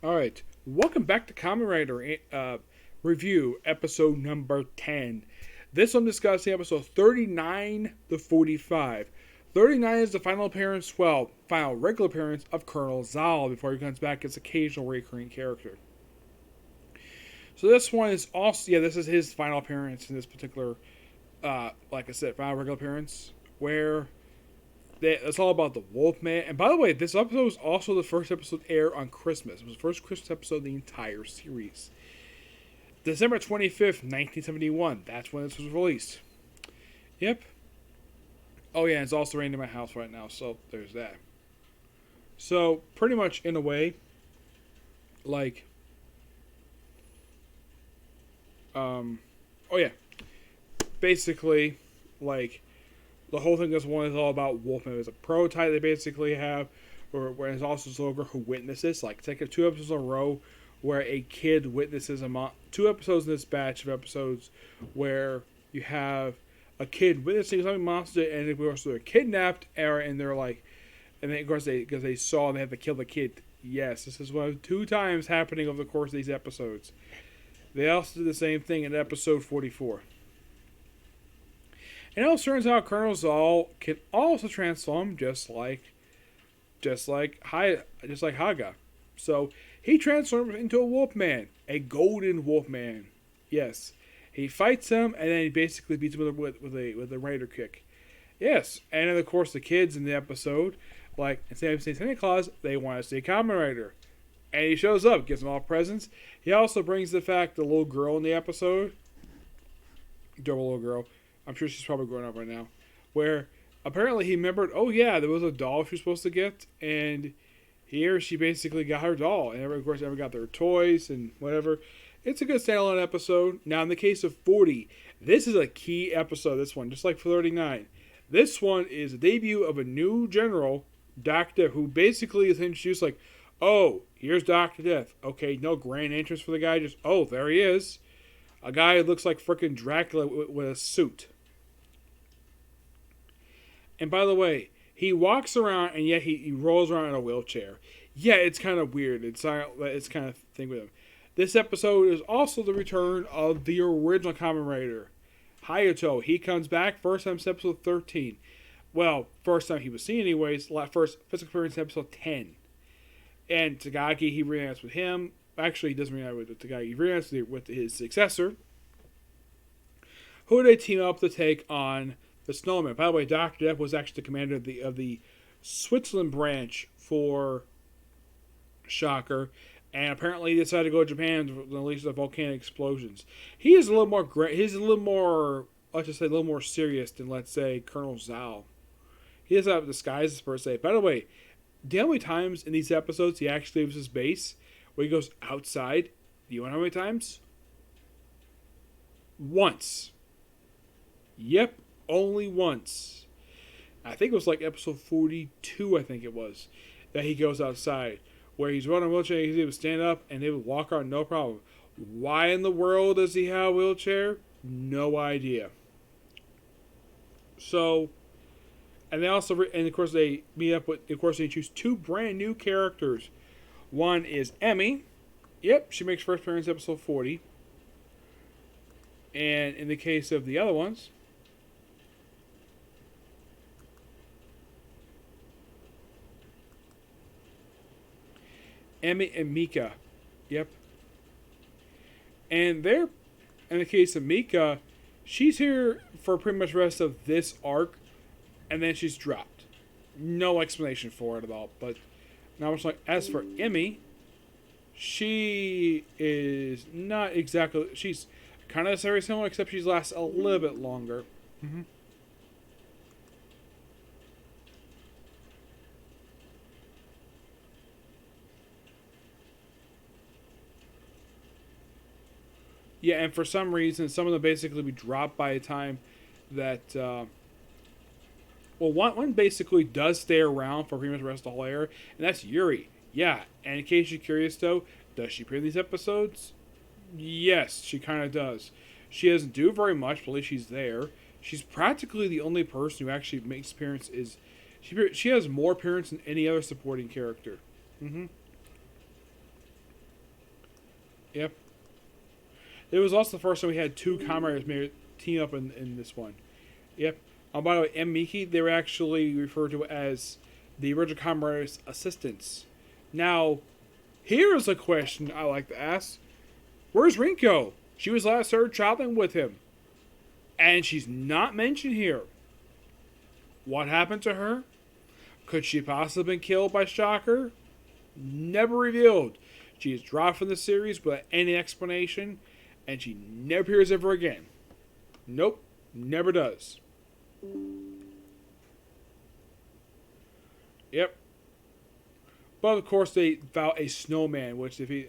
Alright, welcome back to Kamen Rider Review, episode number 10. This one discussing episode 39 to 45. 39 is the final appearance, final regular appearance of Colonel Zal before he comes back as occasional recurring character. So this one is also, this is his final appearance in this particular, like I said, final regular appearance, where it's all about the Wolfman. And by the way, this episode was also the first episode aired on Christmas. It was the first Christmas episode of the entire series. December 25th, 1971. That's when this was released. Yep. Oh yeah, it's also raining in my house right now, so there's that. So, pretty much in a way, like, basically, like, the whole thing is all about Wolfman. There's a prototype they basically have, where there's also Zolgar who witnesses. Like, take 2 episodes in a row where a kid witnesses 2 episodes in this batch of episodes where you have a kid witnessing something monster, and of course they're kidnapped, and they're like, and then of course because they saw they have to kill the kid. Yes, this is one of 2 times happening over the course of these episodes. They also did the same thing in episode 44. And it also turns out Colonel Zal can also transform just like Haga. So he transforms into a Wolfman, a golden Wolfman. Yes, he fights him and then he basically beats him with a rider kick. Yes, and then of course the kids in the episode, like instead of saying Santa Claus, they want to see Kamen Rider, and he shows up, gives them all presents. He also brings the little girl in the episode, adorable little girl. I'm sure she's probably growing up right now. Where apparently he remembered, oh yeah, there was a doll she was supposed to get, and here she basically got her doll, and of course everyone got their toys and whatever. It's a good standalone episode. Now in the case of 40, this is a key episode. This one, just like for 39, this one is the debut of a new general, Dr. who basically is introduced like, oh, here's Dr. Death. Okay, no grand entrance for the guy, just oh, there he is, a guy who looks like frickin' Dracula with a suit. And by the way, he walks around and yet he rolls around in a wheelchair. Yeah, it's kind of weird. It's kind of thing with him. This episode is also the return of the original Kamen Rider, Hayato. He comes back. First time it's episode 13. Well, first time he was seen anyways. First physical appearance in episode 10. And Tagaki, he reunites with him. Actually, he doesn't reunite with Tagaki. He reunites with his successor, who they team up to take on the Snowman. By the way, Dr. Death was actually the commander of the Switzerland branch for Shocker, and apparently he decided to go to Japan to release the volcanic explosions. He is a little more let's just say, a little more serious than, let's say, Colonel Zal. He doesn't have disguises per se. By the way, do you know how many times in these episodes he actually leaves his base, where he goes outside? Do you know how many times? Once. Yep. Only once. I think it was like episode 42, I think it was, that he goes outside, where he's running a wheelchair, he's able to stand up, and he would walk around no problem. Why in the world does he have a wheelchair? No idea. So, and they also, and of course they meet up with, of course they choose 2 brand new characters. One is Emmy. Yep, she makes first appearance in episode 40. And in the case of the other ones, Emmy and Mika. Yep. And they're, in the case of Mika, she's here for pretty much the rest of this arc, and then she's dropped. No explanation for it at all. But now it's like, as for Emmy, she is not exactly, she's kind of very similar, except she lasts a little bit longer. Mm-hmm. Yeah, and for some reason, some of them basically be dropped by the time that, one basically does stay around for pretty much the rest of the whole era, and that's Yuri. Yeah, and in case you're curious though, does she appear in these episodes? Yes, she kind of does. She doesn't do very much, but at least she's there. She's practically the only person who actually makes appearances. She has more appearance than any other supporting character. Mm-hmm. Yep. It was also the first time we had two comrades team up in this one. Yep. By the way, M. Miki, they were actually referred to as the original comrades' assistants. Now, here is a question I like to ask. Where's Rinko? She was last heard traveling with him. And she's not mentioned here. What happened to her? Could she possibly have been killed by Shocker? Never revealed. She is dropped from the series without any explanation, and she never appears ever again. Nope, never does. Yep. But of course, they vow a snowman, which if he,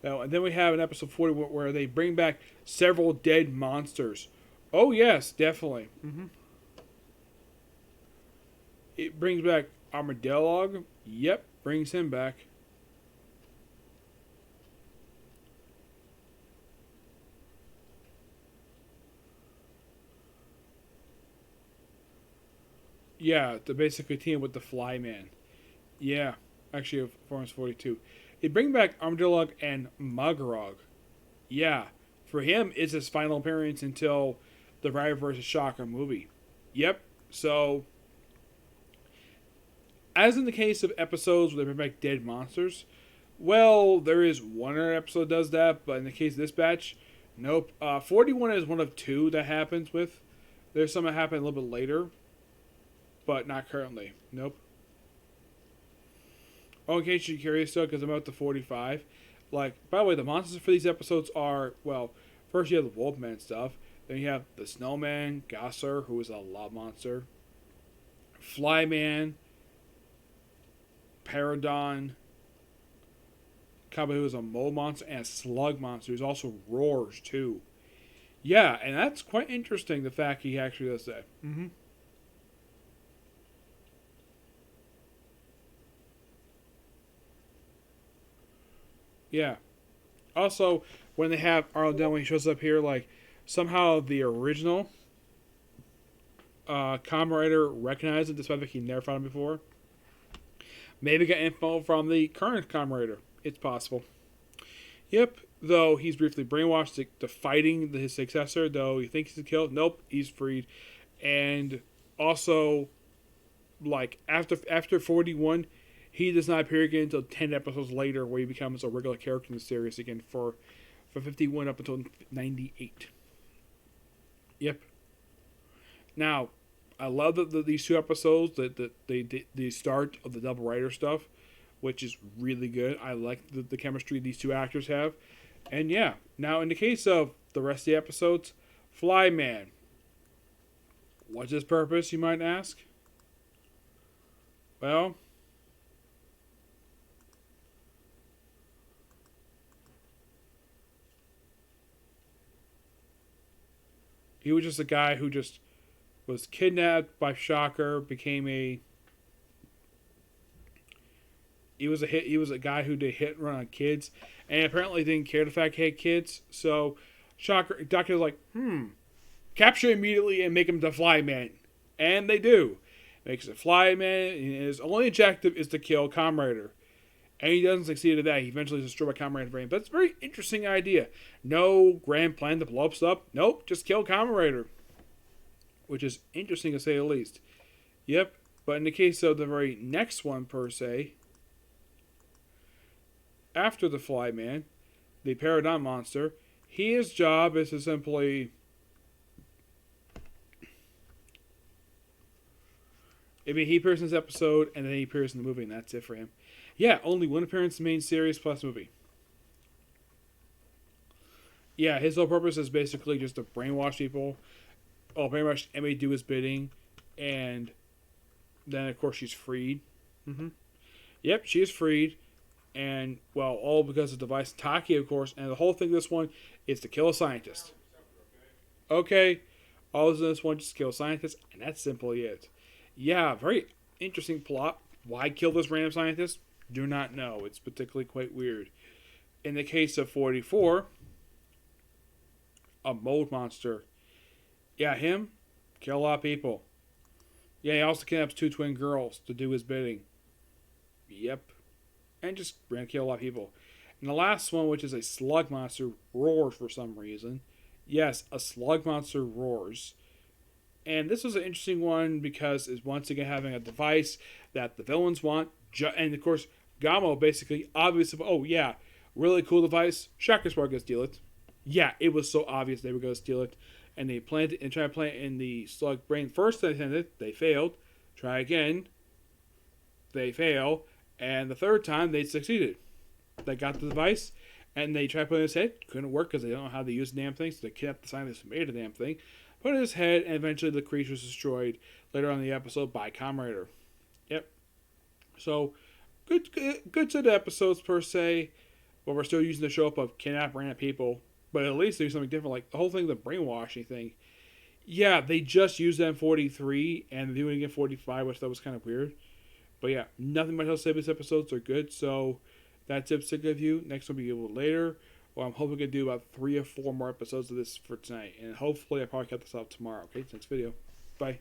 and then we have an episode 40 where they bring back several dead monsters. Oh yes, definitely. It brings back Armadillog. Yep, brings him back. Yeah, to basically team with the Flyman. Yeah, actually, of Forms 42. They bring back Armadillog and Magarog. Yeah, for him, it's his final appearance until the Rider vs. Shocker movie. Yep, so as in the case of episodes where they bring back dead monsters, well, there is one other episode that does that, but in the case of this batch, nope. 41 is one of two that happens with. There's some that happen a little bit later, but not currently. Nope. Oh, in case you're curious though, because I'm up to 45. Like, by the way, the monsters for these episodes are, well, first you have the Wolfman stuff, then you have the Snowman, Gasser, who is a lava monster, Flyman, Paradon, Kamen, who is a mole monster, and a slug monster, who's also roars too. Yeah, and that's quite interesting, the fact he actually does that. Yeah. Also, when they have Arnold when he shows up here, like, somehow the original Kamen Rider recognized it, despite the fact he never found him before. Maybe got info from the current Kamen Rider. It's possible. Yep. Though he's briefly brainwashed to fighting his successor, though he thinks he's killed. Nope, he's freed. And also, like, after 41, he does not appear again until 10 episodes later, where he becomes a regular character in the series again for 51 up until 98. Yep. Now, I love these two episodes, the start of the Double Rider stuff, which is really good. I like the chemistry these two actors have. And yeah, now in the case of the rest of the episodes, Flyman. What's his purpose, you might ask? Well, he was just a guy who just was kidnapped by Shocker, became a... He was a guy who did hit and run on kids, and apparently didn't care the fact he had kids. So, Doctor was like, capture immediately and make him the Flyman. And they do. Makes it Flyman, and his only objective is to kill Kamen Rider. And he doesn't succeed at that. He eventually is destroyed by Kamen Rider's brain. But it's a very interesting idea. No grand plan to blow up stuff. Nope, just kill Kamen Rider. Which is interesting to say the least. Yep, but in the case of the very next one, per se, after the Flyman, the Paradon monster, his job is to simply... I mean, he appears in this episode, and then he appears in the movie, and that's it for him. Yeah, only one appearance in the main series plus movie. Yeah, his whole purpose is basically just to brainwash people. Oh, pretty much anybody do his bidding, and then of course she's freed. Yep, she is freed, and well, all because of device Taki, of course. And the whole thing of this one is to kill a scientist. Okay, all this one just to kill a scientist, and that's simply it. Yeah, very interesting plot. Why kill this random scientist? Do not know. It's particularly quite weird. In the case of 44, a mold monster. Yeah, him, kill a lot of people. Yeah, he also kidnaps two twin girls to do his bidding. Yep. And just ran kill a lot of people. And the last one, which is a slug monster, roars for some reason. Yes, a slug monster roars. And this was an interesting one because it's once again having a device that the villains want. And of course, Gamo basically, obviously, oh yeah, really cool device. Shocker's probably going to steal it. Yeah, it was so obvious they were going to steal it. And they planned it and tried to plant it in the slug brain. First they attempted it, they failed. Try again, they fail. And the third time they succeeded. They got the device and they tried to put it in his head. Couldn't work because they don't know how to use the damn thing. So they kidnapped the scientist who made the damn thing. Put it in his head, and eventually the creature was destroyed later on in the episode by Kamen. Yep. So, good set of episodes per se, but we're still using the trope of kidnap random people. But at least they do something different, like the whole thing, the brainwashing thing. Yeah, they just used that in 43, and they're doing it in 45, which that was kind of weird. But yeah, nothing much else to say. These episodes are good, so that's it. Sick of you. Next one will be a little later. Well, I'm hoping to do about 3 or 4 more episodes of this for tonight. And hopefully I probably cut this out tomorrow. Okay, next video. Bye.